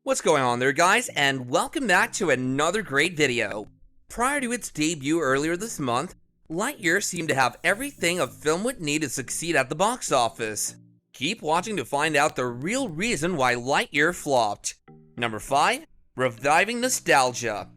What's going on there, guys, and welcome back to another great video. Prior to its debut earlier this month, Lightyear seemed to have everything a film would need to succeed at the box office. Keep watching to find out the real reason why Lightyear flopped. Number 5. Reviving nostalgia.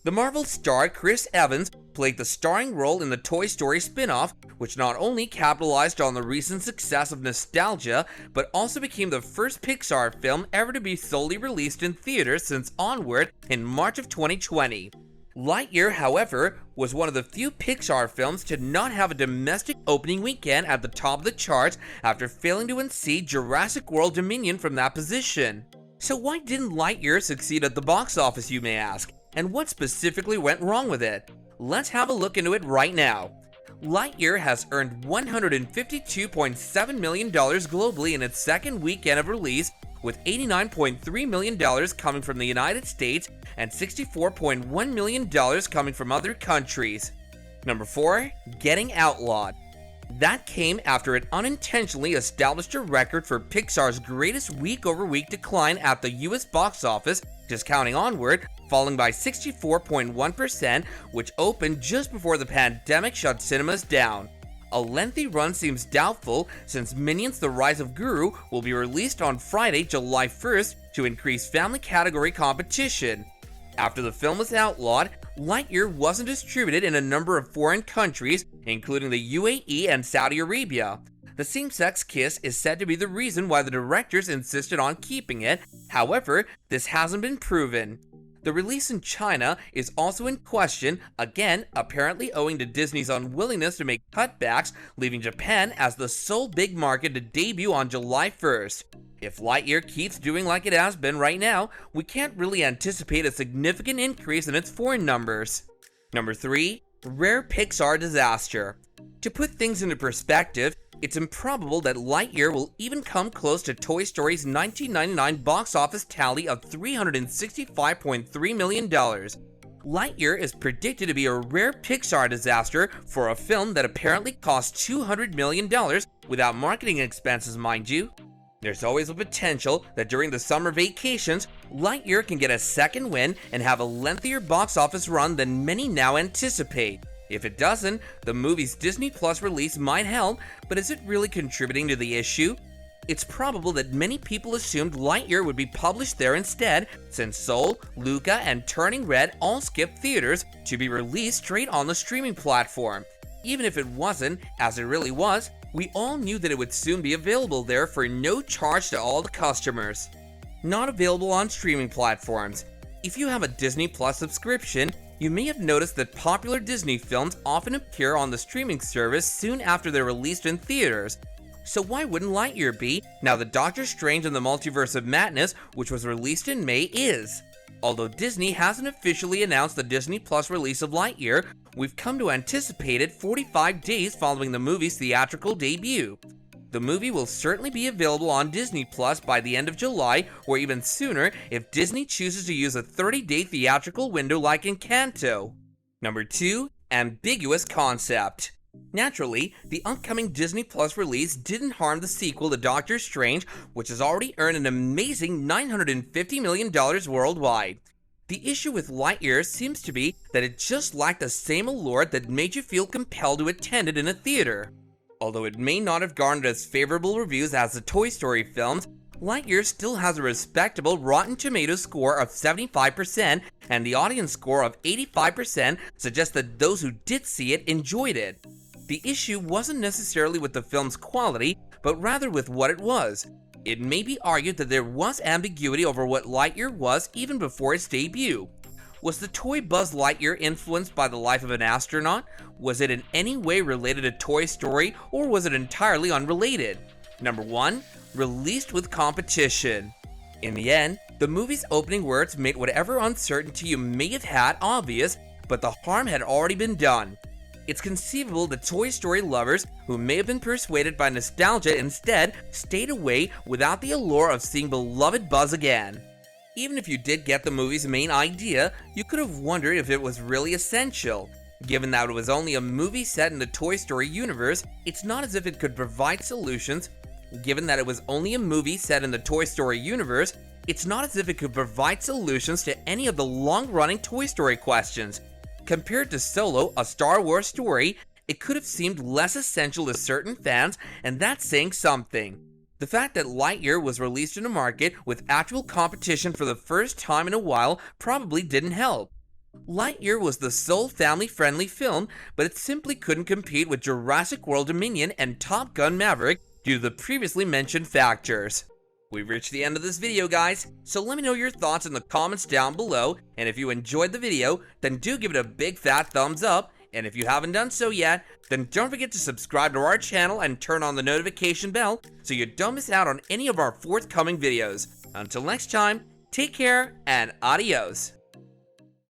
The Marvel star Chris Evans played the starring role in the Toy Story spin-off, which not only capitalized on the recent success of nostalgia, but also became the first Pixar film ever to be solely released in theaters since Onward in March of 2020. Lightyear, however, was one of the few Pixar films to not have a domestic opening weekend at the top of the charts after failing to unseat Jurassic World Dominion from that position. So why didn't Lightyear succeed at the box office, you may ask, and what specifically went wrong with it? Let's have a look into it right now. Lightyear has earned $152.7 million globally in its second weekend of release, with $89.3 million coming from the United States and $64.1 million coming from other countries. Number 4. Getting Outlawed. That came after it unintentionally established a record for Pixar's greatest week-over-week decline at the US box office, discounting Onward, falling by 64.1%, which opened just before the pandemic shut cinemas down. A lengthy run seems doubtful since Minions: The Rise of Gru will be released on Friday, July 1st to increase family category competition. After the film was outlawed, Lightyear wasn't distributed in a number of foreign countries, including the UAE and Saudi Arabia. The same-sex kiss is said to be the reason why the directors insisted on keeping it. However, this hasn't been proven. The release in China is also in question, again apparently owing to Disney's unwillingness to make cutbacks, leaving Japan as the sole big market to debut on July 1st. If Lightyear keeps doing like it has been right now, we can't really anticipate a significant increase in its foreign numbers. Number 3. Rare Pixar disaster. To put things into perspective, it's improbable that Lightyear will even come close to Toy Story's 1999 box office tally of $365.3 million. Lightyear is predicted to be a rare Pixar disaster for a film that apparently cost $200 million without marketing expenses, mind you. There's always a potential that during the summer vacations, Lightyear can get a second win and have a lengthier box office run than many now anticipate. If it doesn't, the movie's Disney Plus release might help, but is it really contributing to the issue? It's probable that many people assumed Lightyear would be published there instead, since Soul, Luca, and Turning Red all skipped theaters to be released straight on the streaming platform. Even if it wasn't, as it really was, we all knew that it would soon be available there for no charge to all the customers. Not available on streaming platforms. If you have a Disney Plus subscription, you may have noticed that popular Disney films often appear on the streaming service soon after they're released in theaters. So why wouldn't Lightyear be, now that Doctor Strange and the Multiverse of Madness, which was released in May, is? Although Disney hasn't officially announced the Disney Plus release of Lightyear, we've come to anticipate it 45 days following the movie's theatrical debut. The movie will certainly be available on Disney Plus by the end of July, or even sooner if Disney chooses to use a 30-day theatrical window like Encanto. Number 2. Ambiguous concept. Naturally, the upcoming Disney Plus release didn't harm the sequel to Doctor Strange, which has already earned an amazing $950 million worldwide. The issue with Lightyear seems to be that it just lacked the same allure that made you feel compelled to attend it in a theater. Although it may not have garnered as favorable reviews as the Toy Story films, Lightyear still has a respectable Rotten Tomatoes score of 75%, and the audience score of 85% suggests that those who did see it enjoyed it. The issue wasn't necessarily with the film's quality, but rather with what it was. It may be argued that there was ambiguity over what Lightyear was even before its debut. Was the toy Buzz Lightyear influenced by the life of an astronaut? Was it in any way related to Toy Story, or was it entirely unrelated? Number 1. Released with competition. In the end, the movie's opening words made whatever uncertainty you may have had obvious, but the harm had already been done. It's conceivable that Toy Story lovers who may have been persuaded by nostalgia instead stayed away without the allure of seeing beloved Buzz again. Even if you did get the movie's main idea, you could have wondered if it was really essential. Given that it was only a movie set in the Toy Story universe, it's not as if it could provide solutions. Given that it was only a movie set in the Toy Story universe, It's not as if it could provide solutions to any of the long-running Toy Story questions. Compared to Solo, a Star Wars story, it could have seemed less essential to certain fans, and that's saying something. The fact that Lightyear was released in a market with actual competition for the first time in a while probably didn't help. Lightyear was the sole family-friendly film, but it simply couldn't compete with Jurassic World Dominion and Top Gun Maverick due to the previously mentioned factors. We've reached the end of this video, guys, so let me know your thoughts in the comments down below, and if you enjoyed the video, then do give it a big fat thumbs up, and if you haven't done so yet, then don't forget to subscribe to our channel and turn on the notification bell so you don't miss out on any of our forthcoming videos. Until next time, take care and adios.